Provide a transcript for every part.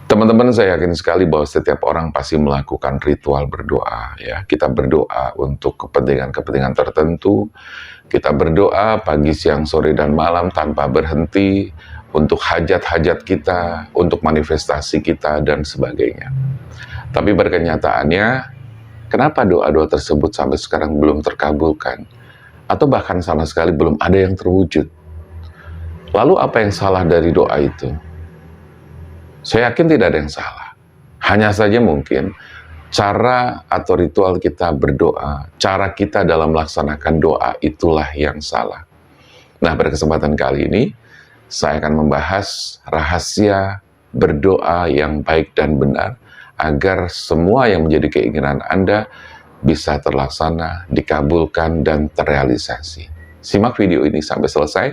Teman-teman, saya yakin sekali bahwa setiap orang pasti melakukan ritual berdoa, ya. Kita berdoa untuk kepentingan-kepentingan tertentu, kita berdoa pagi, siang, sore, dan malam tanpa berhenti untuk hajat-hajat kita, untuk manifestasi kita, dan sebagainya. Tapi berkenyataannya, kenapa doa-doa tersebut sampai sekarang belum terkabulkan? Atau bahkan sama sekali belum ada yang terwujud? Lalu apa yang salah dari doa itu? Saya yakin tidak ada yang salah. Hanya saja mungkin cara atau ritual kita berdoa, cara kita dalam melaksanakan doa itulah yang salah. Nah, pada kesempatan kali ini, saya akan membahas rahasia berdoa yang baik dan benar, agar semua yang menjadi keinginan Anda bisa terlaksana, dikabulkan, dan terrealisasi. Simak video ini sampai selesai,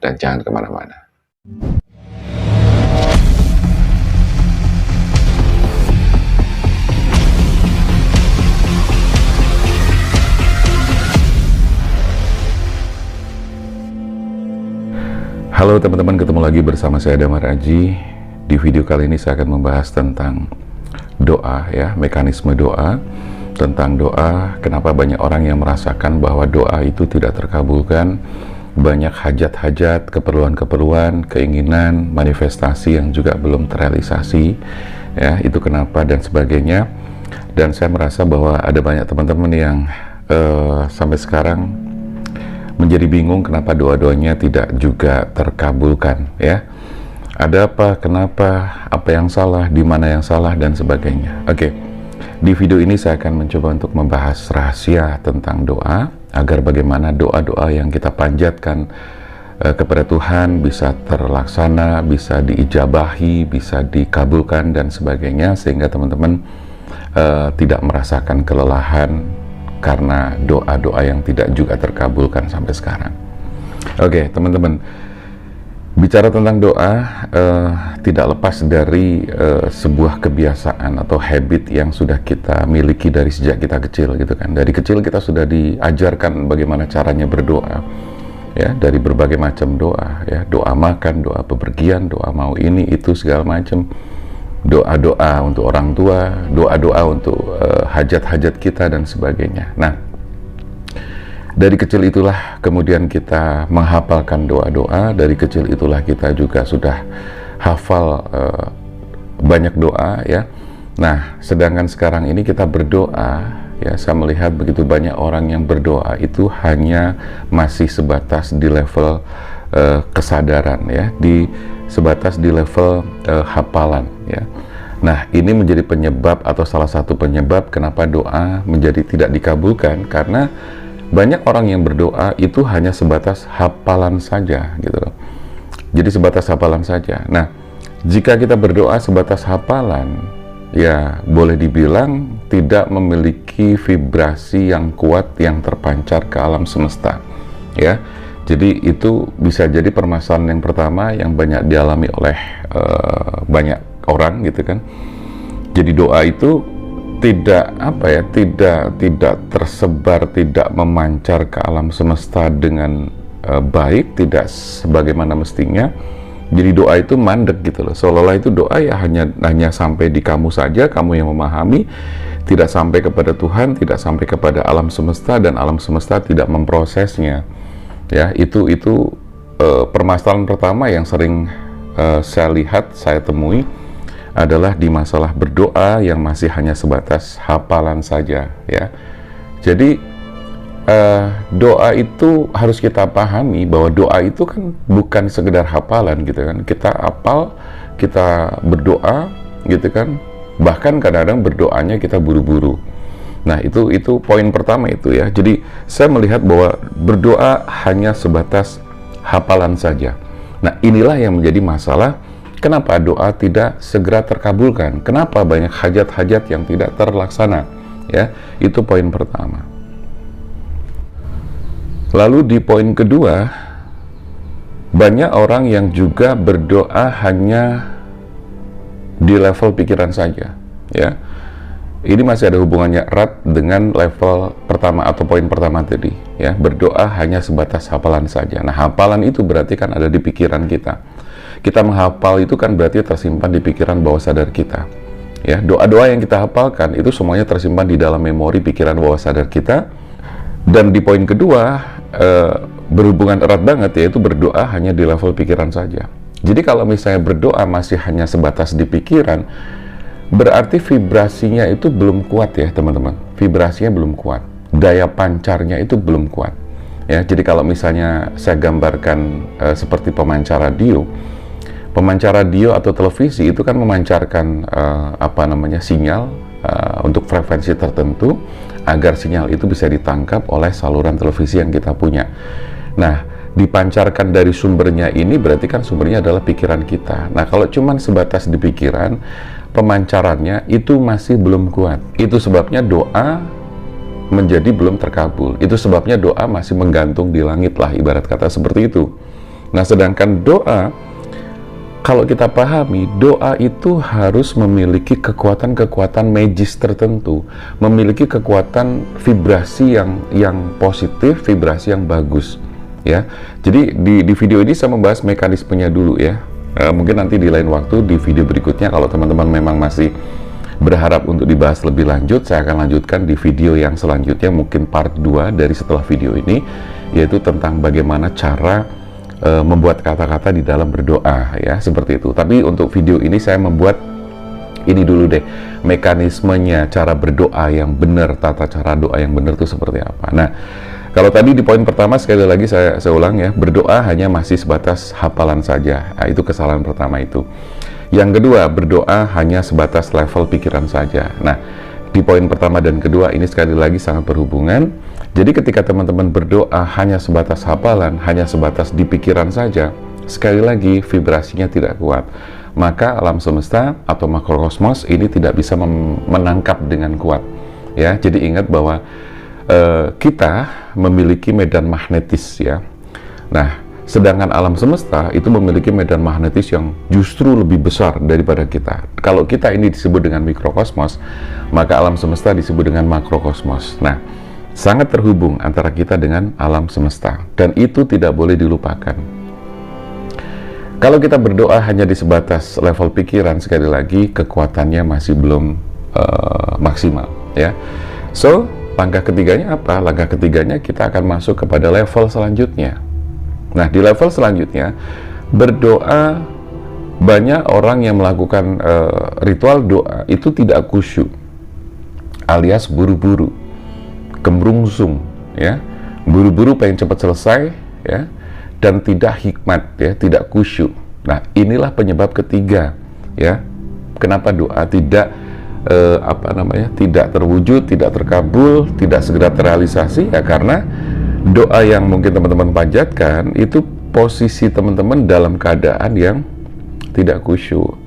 dan jangan kemana-mana. Halo teman-teman, ketemu lagi bersama saya Damar Aji. Di video kali ini saya akan membahas tentang doa, ya, mekanisme doa, tentang doa, kenapa banyak orang yang merasakan bahwa doa itu tidak terkabulkan, banyak hajat-hajat, keperluan-keperluan, keinginan, manifestasi yang juga belum terrealisasi, ya, itu kenapa dan sebagainya. Dan saya merasa bahwa ada banyak teman-teman yang sampai sekarang menjadi bingung kenapa doa-doanya tidak juga terkabulkan, ya. Ada apa, kenapa, apa yang salah, di mana yang salah, dan sebagainya. Oke, di video ini saya akan mencoba untuk membahas rahasia tentang doa, agar bagaimana doa-doa yang kita panjatkan kepada Tuhan bisa terlaksana, bisa diijabahi, bisa dikabulkan, dan sebagainya, sehingga teman-teman tidak merasakan kelelahan karena doa-doa yang tidak juga terkabulkan sampai sekarang. Oke, teman-teman, bicara tentang doa tidak lepas dari sebuah kebiasaan atau habit yang sudah kita miliki dari sejak kita kecil, gitu kan. Dari kecil kita sudah diajarkan bagaimana caranya berdoa, ya, dari berbagai macam doa, ya, doa makan, doa bepergian, doa mau ini itu segala macam, doa-doa untuk orang tua, doa-doa untuk hajat-hajat kita, dan sebagainya. Nah, dari kecil itulah kemudian kita menghafalkan doa-doa, dari kecil itulah kita juga sudah hafal banyak doa, ya. Nah, sedangkan sekarang ini kita berdoa, ya, saya melihat begitu banyak orang yang berdoa itu hanya masih sebatas di level kesadaran, ya, sebatas di level hafalan, ya. Nah, ini menjadi penyebab atau salah satu penyebab kenapa doa menjadi tidak dikabulkan, karena banyak orang yang berdoa itu hanya sebatas hafalan saja, gitu loh. Jadi sebatas hafalan saja. Nah, jika kita berdoa sebatas hafalan, ya boleh dibilang tidak memiliki vibrasi yang kuat yang terpancar ke alam semesta, ya. Jadi itu bisa jadi permasalahan yang pertama yang banyak dialami oleh banyak orang, gitu kan. Jadi doa itu tidak tidak tersebar, tidak memancar ke alam semesta dengan baik, tidak sebagaimana mestinya. Jadi doa itu mandek, gitu loh. Seolah-olah itu doa ya hanya sampai di kamu saja, kamu yang memahami, tidak sampai kepada Tuhan, tidak sampai kepada alam semesta, dan alam semesta tidak memprosesnya. Ya, itu permasalahan pertama yang sering saya lihat, saya temui adalah di masalah berdoa yang masih hanya sebatas hafalan saja, ya. Jadi doa itu harus kita pahami bahwa doa itu kan bukan sekedar hafalan, gitu kan. Kita hafal, kita berdoa, gitu kan. Bahkan kadang-kadang berdoanya kita buru-buru. Nah, itu poin pertama itu, ya. Jadi saya melihat bahwa berdoa hanya sebatas hafalan saja. Nah, inilah yang menjadi masalah. Kenapa doa tidak segera terkabulkan? Kenapa banyak hajat-hajat yang tidak terlaksana? Ya, itu poin pertama. Lalu di poin kedua, banyak orang yang juga berdoa hanya di level pikiran saja, ya. Ini masih ada hubungannya erat dengan level pertama atau poin pertama tadi, ya. Berdoa hanya sebatas hafalan saja. Nah, hafalan itu berarti kan ada di pikiran kita. Kita menghafal itu kan berarti tersimpan di pikiran bawah sadar kita. Ya, doa-doa yang kita hafalkan itu semuanya tersimpan di dalam memori pikiran bawah sadar kita. Dan di poin kedua, berhubungan erat banget, yaitu berdoa hanya di level pikiran saja. Jadi kalau misalnya berdoa masih hanya sebatas di pikiran, berarti vibrasinya itu belum kuat ya teman-teman. Vibrasinya belum kuat, daya pancarnya itu belum kuat. Ya, jadi kalau misalnya saya gambarkan seperti pemancar radio, atau televisi itu kan memancarkan sinyal untuk frekuensi tertentu agar sinyal itu bisa ditangkap oleh saluran televisi yang kita punya. Nah, dipancarkan dari sumbernya ini berarti kan sumbernya adalah pikiran kita. Nah, kalau cuman sebatas di pikiran, pemancarannya itu masih belum kuat. Itu sebabnya doa menjadi belum terkabul. Itu sebabnya doa masih menggantung di langit lah, ibarat kata seperti itu. Nah, sedangkan doa, kalau kita pahami, doa itu harus memiliki kekuatan-kekuatan magis tertentu, memiliki kekuatan vibrasi yang positif, vibrasi yang bagus. Ya, jadi di video ini saya membahas mekanismenya dulu ya. Mungkin nanti di lain waktu di video berikutnya, kalau teman-teman memang masih berharap untuk dibahas lebih lanjut, saya akan lanjutkan di video yang selanjutnya, mungkin part 2 dari setelah video ini, yaitu tentang bagaimana cara membuat kata-kata di dalam berdoa ya, seperti itu. Tapi untuk video ini saya membuat ini dulu deh, mekanismenya cara berdoa yang benar, tata cara doa yang benar itu seperti apa. Nah, kalau tadi di poin pertama, sekali lagi saya ulang ya, berdoa hanya masih sebatas hafalan saja. Nah, itu kesalahan pertama itu. Yang kedua, berdoa hanya sebatas level pikiran saja. Nah, di poin pertama dan kedua ini sekali lagi sangat berhubungan. Jadi ketika teman-teman berdoa hanya sebatas hafalan, hanya sebatas di pikiran saja, sekali lagi vibrasinya tidak kuat. Maka alam semesta atau makrokosmos ini tidak bisa menangkap dengan kuat. Ya, jadi ingat bahwa kita memiliki medan magnetis ya. Nah, sedangkan alam semesta itu memiliki medan magnetis yang justru lebih besar daripada kita. Kalau kita ini disebut dengan mikrokosmos, maka alam semesta disebut dengan makrokosmos. Nah, sangat terhubung antara kita dengan alam semesta, dan itu tidak boleh dilupakan. Kalau kita berdoa hanya di sebatas level pikiran, sekali lagi kekuatannya masih belum maksimal ya. So, langkah ketiganya apa? Langkah ketiganya kita akan masuk kepada level selanjutnya. Nah, di level selanjutnya, berdoa, banyak orang yang melakukan ritual doa itu tidak khusyuk, alias buru-buru, gemrungsung, ya, buru-buru pengen cepat selesai, ya, dan tidak hikmat, ya, tidak khusyuk. Nah, inilah penyebab ketiga, ya, kenapa doa tidak tidak terwujud, tidak terkabul, tidak segera terrealisasi, ya karena doa yang mungkin teman-teman panjatkan itu posisi teman-teman dalam keadaan yang tidak khusyuk.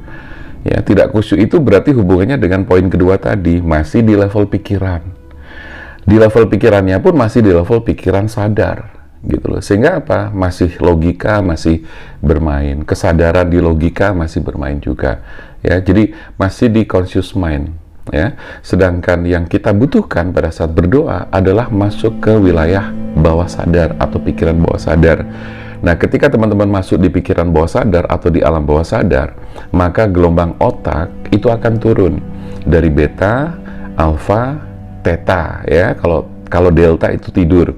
Ya, tidak khusyuk itu berarti hubungannya dengan poin kedua tadi, masih di level pikiran. Di level pikirannya pun masih di level pikiran sadar, gitu loh. Sehingga apa? Masih logika masih bermain, kesadaran di logika masih bermain juga. Ya, jadi masih di conscious mind, ya. Sedangkan yang kita butuhkan pada saat berdoa adalah masuk ke wilayah bawah sadar atau pikiran bawah sadar. Nah, ketika teman-teman masuk di pikiran bawah sadar atau di alam bawah sadar, maka gelombang otak itu akan turun dari beta, alfa, theta, ya. Kalau delta itu tidur.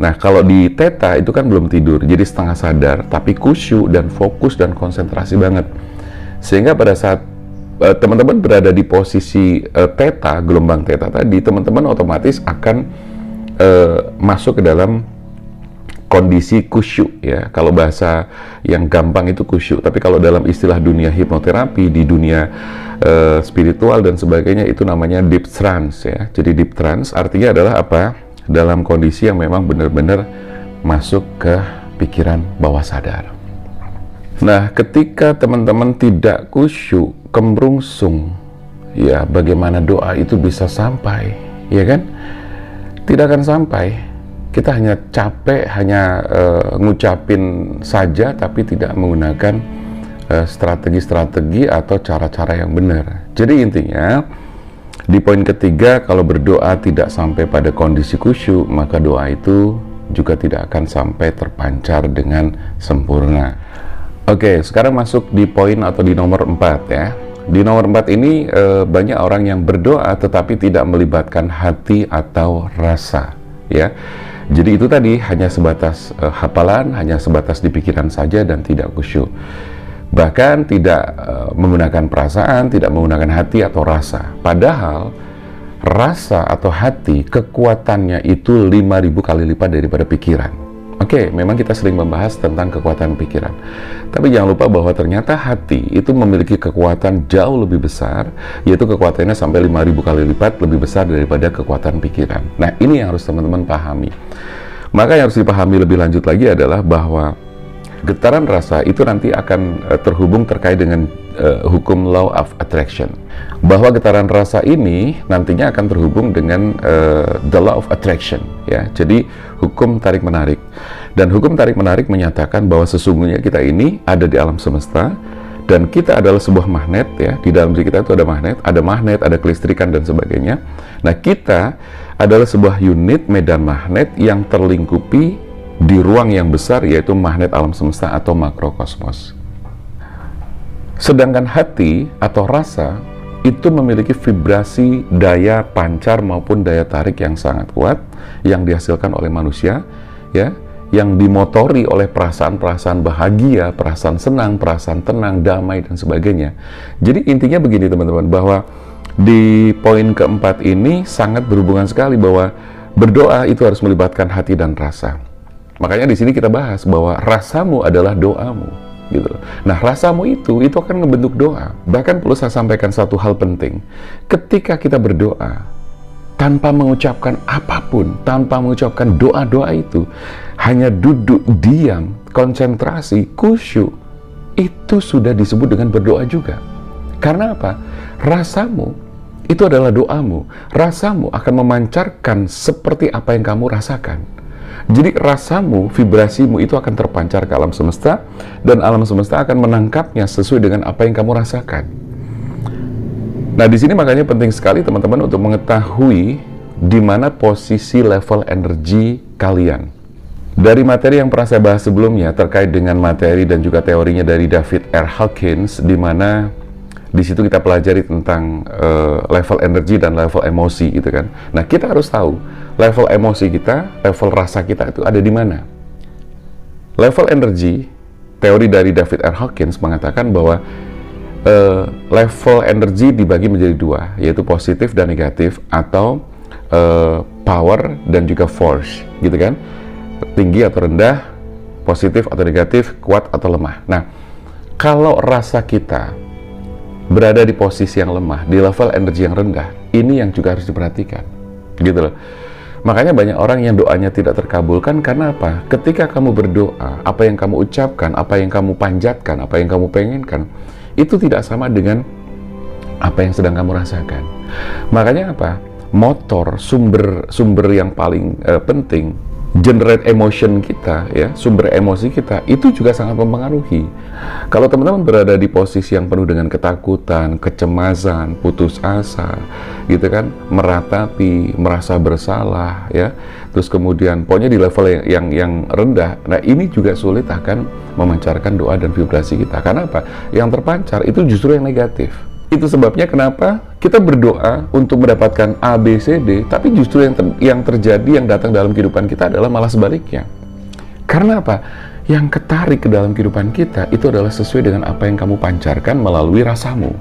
Nah, kalau di theta itu kan belum tidur, jadi setengah sadar, tapi khusyuk dan fokus dan konsentrasi banget. Sehingga pada saat teman-teman berada di posisi theta, gelombang theta tadi, teman-teman otomatis akan masuk ke dalam kondisi khusyuk, ya. Kalau bahasa yang gampang itu khusyuk, tapi kalau dalam istilah dunia hipnoterapi, di dunia spiritual dan sebagainya, itu namanya deep trance, ya. Jadi deep trance artinya adalah apa? Dalam kondisi yang memang benar-benar masuk ke pikiran bawah sadar. Nah, ketika teman-teman tidak khusyuk, kemrungsung, ya bagaimana doa itu bisa sampai, ya kan? Tidak akan sampai. Kita hanya capek, hanya ngucapin saja, tapi tidak menggunakan strategi-strategi atau cara-cara yang benar. Jadi intinya, di poin ketiga, kalau berdoa tidak sampai pada kondisi khusyuk, maka doa itu juga tidak akan sampai terpancar dengan sempurna. Oke, sekarang masuk di poin atau di nomor 4 ya. Di nomor 4 ini banyak orang yang berdoa tetapi tidak melibatkan hati atau rasa ya. Jadi itu tadi hanya sebatas hafalan, hanya sebatas di pikiran saja dan tidak khusyuk. Bahkan tidak menggunakan perasaan, tidak menggunakan hati atau rasa. Padahal rasa atau hati kekuatannya itu 5.000 kali lipat daripada pikiran. Oke, memang kita sering membahas tentang kekuatan pikiran. Tapi jangan lupa bahwa ternyata hati itu memiliki kekuatan jauh lebih besar, yaitu kekuatannya sampai 5.000 kali lipat lebih besar daripada kekuatan pikiran. Nah, ini yang harus teman-teman pahami. Maka yang harus dipahami lebih lanjut lagi adalah bahwa getaran rasa itu nanti akan terhubung terkait dengan hukum law of attraction. Bahwa getaran rasa ini nantinya akan terhubung dengan the law of attraction ya. Jadi hukum tarik menarik. Dan hukum tarik menarik menyatakan bahwa sesungguhnya kita ini ada di alam semesta dan kita adalah sebuah magnet ya. Di dalam diri kita itu ada magnet, ada kelistrikan dan sebagainya. Nah, kita adalah sebuah unit medan magnet yang terlingkupi di ruang yang besar, yaitu magnet alam semesta atau makrokosmos. Sedangkan hati atau rasa itu memiliki vibrasi daya pancar maupun daya tarik yang sangat kuat yang dihasilkan oleh manusia ya, yang dimotori oleh perasaan-perasaan bahagia, perasaan senang, perasaan tenang, damai dan sebagainya. Jadi intinya begini teman-teman, bahwa di poin keempat ini sangat berhubungan sekali bahwa berdoa itu harus melibatkan hati dan rasa. Makanya di sini kita bahas bahwa rasamu adalah doamu, gitu loh. Nah, rasamu itu akan ngebentuk doa. Bahkan perlu saya sampaikan satu hal penting. Ketika kita berdoa, tanpa mengucapkan apapun, tanpa mengucapkan doa-doa itu, hanya duduk diam, konsentrasi, khusyuk, itu sudah disebut dengan berdoa juga. Karena apa? Rasamu itu adalah doamu. Rasamu akan memancarkan seperti apa yang kamu rasakan. Jadi rasamu, vibrasimu itu akan terpancar ke alam semesta, dan alam semesta akan menangkapnya sesuai dengan apa yang kamu rasakan. Nah, di sini makanya penting sekali teman-teman untuk mengetahui di mana posisi level energi kalian. Dari materi yang pernah saya bahas sebelumnya terkait dengan materi dan juga teorinya dari David R. Hawkins, di mana di situ kita pelajari tentang level energi dan level emosi gitu kan. Nah, kita harus tahu level emosi kita, level rasa kita itu ada di mana. Level energi, teori dari David R. Hawkins mengatakan bahwa level energi dibagi menjadi dua, yaitu positif dan negatif, atau power dan juga force gitu kan. Tinggi atau rendah, positif atau negatif, kuat atau lemah. Nah, kalau rasa kita berada di posisi yang lemah, di level energi yang rendah, ini yang juga harus diperhatikan, gitu loh. Makanya banyak orang yang doanya tidak terkabulkan karena apa? Ketika kamu berdoa, apa yang kamu ucapkan, apa yang kamu panjatkan, apa yang kamu pengenkan, itu tidak sama dengan apa yang sedang kamu rasakan. Makanya apa? Motor, sumber yang paling penting, generate emotion kita ya, sumber emosi kita itu juga sangat mempengaruhi. Kalau teman-teman berada di posisi yang penuh dengan ketakutan, kecemasan, putus asa gitu kan, meratapi, merasa bersalah ya, terus kemudian pokoknya di level yang rendah, nah ini juga sulit akan memancarkan doa dan vibrasi kita. Karena apa? Yang terpancar itu justru yang negatif. Itu sebabnya kenapa kita berdoa untuk mendapatkan A, B, C, D, tapi justru yang terjadi, yang datang dalam kehidupan kita adalah malah sebaliknya. Karena apa? Yang ketarik ke dalam kehidupan kita itu adalah sesuai dengan apa yang kamu pancarkan melalui rasamu.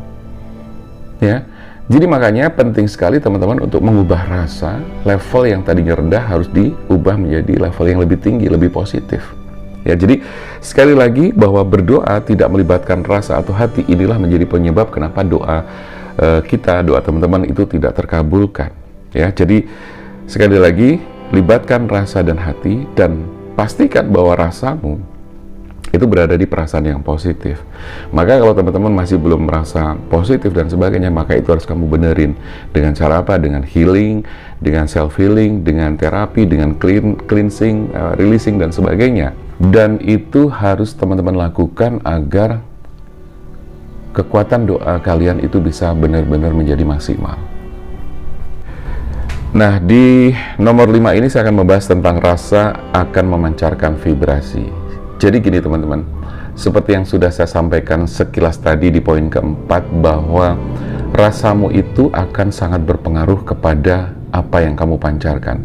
Ya, jadi makanya penting sekali teman-teman untuk mengubah rasa. Level yang tadinya rendah harus diubah menjadi level yang lebih tinggi, lebih positif. Ya, jadi sekali lagi bahwa berdoa tidak melibatkan rasa atau hati, inilah menjadi penyebab kenapa doa kita, doa teman-teman itu tidak terkabulkan. Ya, jadi sekali lagi libatkan rasa dan hati dan pastikan bahwa rasamu itu berada di perasaan yang positif. Maka kalau teman-teman masih belum merasa positif dan sebagainya, maka itu harus kamu benerin. Dengan cara apa? Dengan healing, dengan self-healing, dengan terapi, dengan cleansing, releasing, dan sebagainya. Dan itu harus teman-teman lakukan agar kekuatan doa kalian itu bisa benar-benar menjadi maksimal. Nah, di nomor 5 ini saya akan membahas tentang rasa akan memancarkan vibrasi. Jadi gini teman-teman, seperti yang sudah saya sampaikan sekilas tadi di poin keempat, bahwa rasamu itu akan sangat berpengaruh kepada apa yang kamu pancarkan,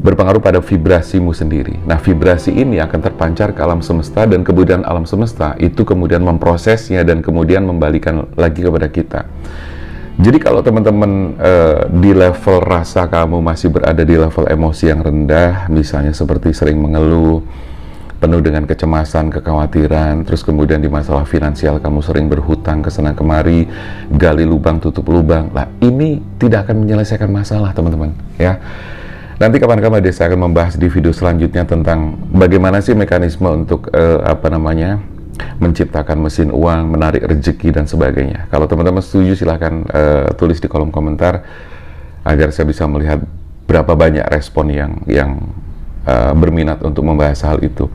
berpengaruh pada vibrasimu sendiri. Nah, vibrasi ini akan terpancar ke alam semesta, dan kemudian alam semesta itu kemudian memprosesnya dan kemudian membalikan lagi kepada kita. Jadi kalau teman-teman di level rasa kamu masih berada di level emosi yang rendah, misalnya seperti sering mengeluh, penuh dengan kecemasan, kekhawatiran, terus kemudian di masalah finansial kamu sering berhutang ke sana kemari, gali lubang tutup lubang, lah ini tidak akan menyelesaikan masalah, teman-teman, ya. Nanti kapan-kapan saya akan membahas di video selanjutnya tentang bagaimana sih mekanisme untuk menciptakan mesin uang, menarik rezeki dan sebagainya. Kalau teman-teman setuju, silahkan tulis di kolom komentar agar saya bisa melihat berapa banyak respon yang berminat untuk membahas hal itu.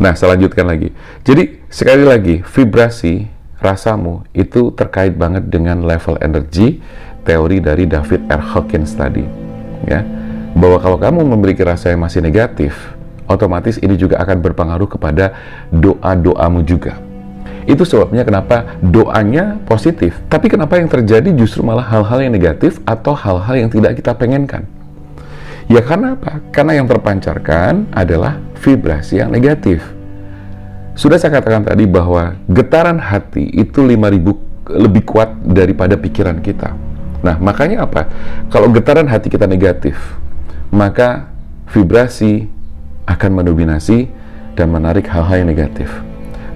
Nah, saya lanjutkan lagi. Jadi sekali lagi, vibrasi rasamu itu terkait banget dengan level energi, teori dari David R. Hawkins tadi, ya, bahwa kalau kamu memiliki rasa yang masih negatif, otomatis ini juga akan berpengaruh kepada doa-doamu juga. Itu sebabnya kenapa doanya positif, tapi kenapa yang terjadi justru malah hal-hal yang negatif atau hal-hal yang tidak kita pengenkan. Ya karena apa? Karena yang terpancarkan adalah vibrasi yang negatif. Sudah saya katakan tadi bahwa getaran hati itu 5.000 lebih kuat daripada pikiran kita. Nah, makanya apa? Kalau getaran hati kita negatif, maka vibrasi akan mendominasi dan menarik hal-hal yang negatif.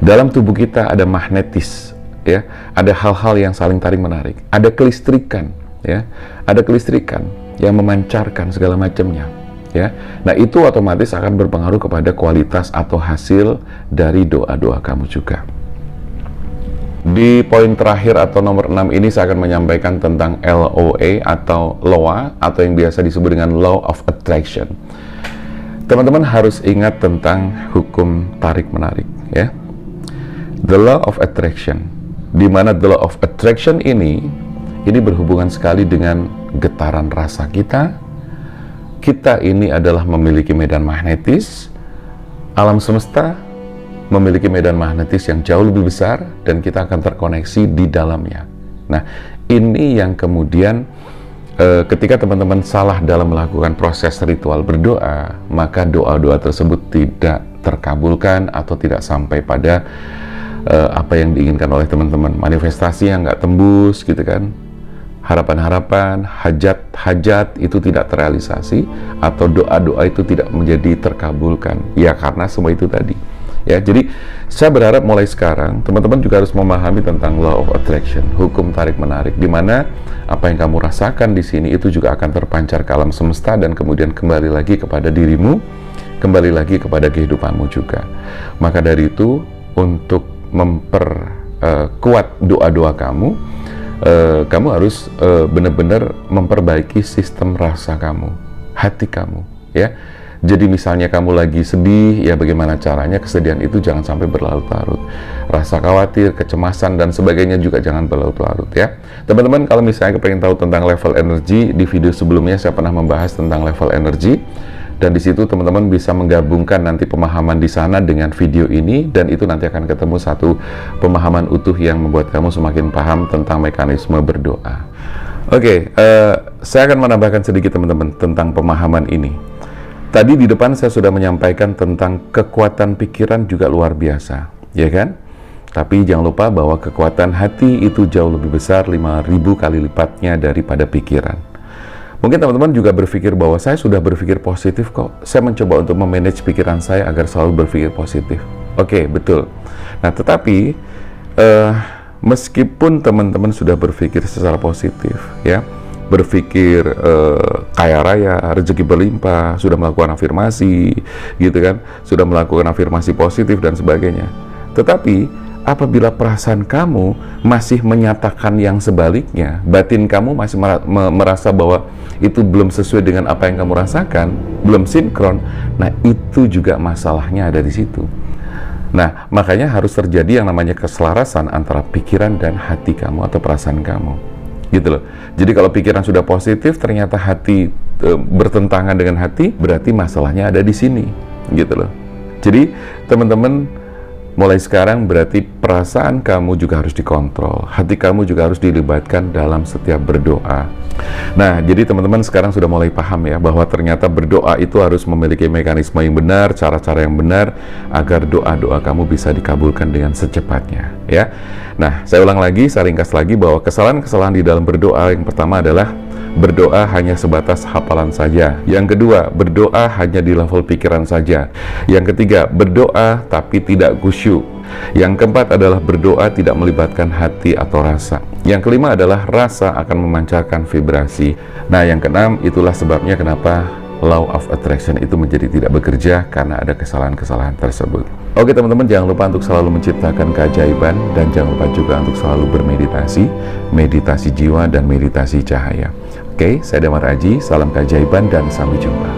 Dalam tubuh kita ada magnetis, ya, ada hal-hal yang saling tarik menarik, ada kelistrikan, ya, ada kelistrikan yang memancarkan segala macamnya, ya. Nah, itu otomatis akan berpengaruh kepada kualitas atau hasil dari doa-doa kamu juga. Di poin terakhir atau nomor 6 ini saya akan menyampaikan tentang LOA atau LOA, atau yang biasa disebut dengan Law of Attraction. Teman-teman harus ingat tentang hukum tarik-menarik, ya. The Law of Attraction, di mana The Law of Attraction ini berhubungan sekali dengan getaran rasa kita. Kita ini adalah memiliki medan magnetis, alam semesta memiliki medan magnetis yang jauh lebih besar, dan kita akan terkoneksi di dalamnya. Nah, ini yang kemudian ketika teman-teman salah dalam melakukan proses ritual berdoa, maka doa-doa tersebut tidak terkabulkan atau tidak sampai pada apa yang diinginkan oleh teman-teman. Manifestasi yang nggak tembus, gitu kan, harapan-harapan, hajat-hajat itu tidak terrealisasi, atau doa-doa itu tidak menjadi terkabulkan, ya karena semua itu tadi. Ya, jadi saya berharap mulai sekarang teman-teman juga harus memahami tentang Law of Attraction, hukum tarik-menarik, di mana apa yang kamu rasakan di sini itu juga akan terpancar ke alam semesta dan kemudian kembali lagi kepada dirimu, kembali lagi kepada kehidupanmu juga. Maka dari itu, untuk memperkuat doa-doa kamu, kamu harus benar-benar memperbaiki sistem rasa kamu, hati kamu, ya. Jadi misalnya kamu lagi sedih, ya bagaimana caranya kesedihan itu jangan sampai berlarut-larut. Rasa khawatir, kecemasan, dan sebagainya juga jangan berlarut-larut, ya. Teman-teman, kalau misalnya pengen tahu tentang level energi, di video sebelumnya saya pernah membahas tentang level energi, dan di situ teman-teman bisa menggabungkan nanti pemahaman di sana dengan video ini, dan itu nanti akan ketemu satu pemahaman utuh yang membuat kamu semakin paham tentang mekanisme berdoa. Oke, saya akan menambahkan sedikit teman-teman tentang pemahaman ini. Tadi di depan saya sudah menyampaikan tentang kekuatan pikiran juga luar biasa, ya kan? Tapi jangan lupa bahwa kekuatan hati itu jauh lebih besar, 5.000 kali lipatnya daripada pikiran. Mungkin teman-teman juga berpikir bahwa saya sudah berpikir positif kok. Saya mencoba untuk memanage pikiran saya agar selalu berpikir positif. Oke, betul. Nah, tetapi meskipun teman-teman sudah berpikir secara positif, ya, berpikir kaya raya, rezeki berlimpah, sudah melakukan afirmasi, gitu kan, sudah melakukan afirmasi positif dan sebagainya. Tetapi apabila perasaan kamu masih menyatakan yang sebaliknya, batin kamu masih merasa bahwa itu belum sesuai dengan apa yang kamu rasakan, belum sinkron, nah itu juga masalahnya ada di situ. Nah, makanya harus terjadi yang namanya keselarasan antara pikiran dan hati kamu atau perasaan kamu. Gitu loh. Jadi kalau pikiran sudah positif, ternyata hati bertentangan dengan hati, berarti masalahnya ada di sini, gitu loh. Jadi teman-teman mulai sekarang berarti perasaan kamu juga harus dikontrol, hati kamu juga harus dilibatkan dalam setiap berdoa. Nah, jadi teman-teman sekarang sudah mulai paham ya, bahwa ternyata berdoa itu harus memiliki mekanisme yang benar, cara-cara yang benar, agar doa-doa kamu bisa dikabulkan dengan secepatnya ya. Nah, saya ulang lagi, saya ringkas lagi, bahwa kesalahan-kesalahan di dalam berdoa yang pertama adalah berdoa hanya sebatas hafalan saja. Yang kedua, berdoa hanya di level pikiran saja. Yang ketiga, berdoa tapi tidak khusyuk. Yang keempat adalah berdoa tidak melibatkan hati atau rasa. Yang kelima adalah rasa akan memancarkan vibrasi. Nah, yang keenam, itulah sebabnya kenapa law of attraction itu menjadi tidak bekerja, karena ada kesalahan-kesalahan tersebut. Oke teman-teman, jangan lupa untuk selalu menciptakan keajaiban, dan jangan lupa juga untuk selalu bermeditasi, meditasi jiwa dan meditasi cahaya. Oke, saya Damar Aji, salam keajaiban dan sampai jumpa.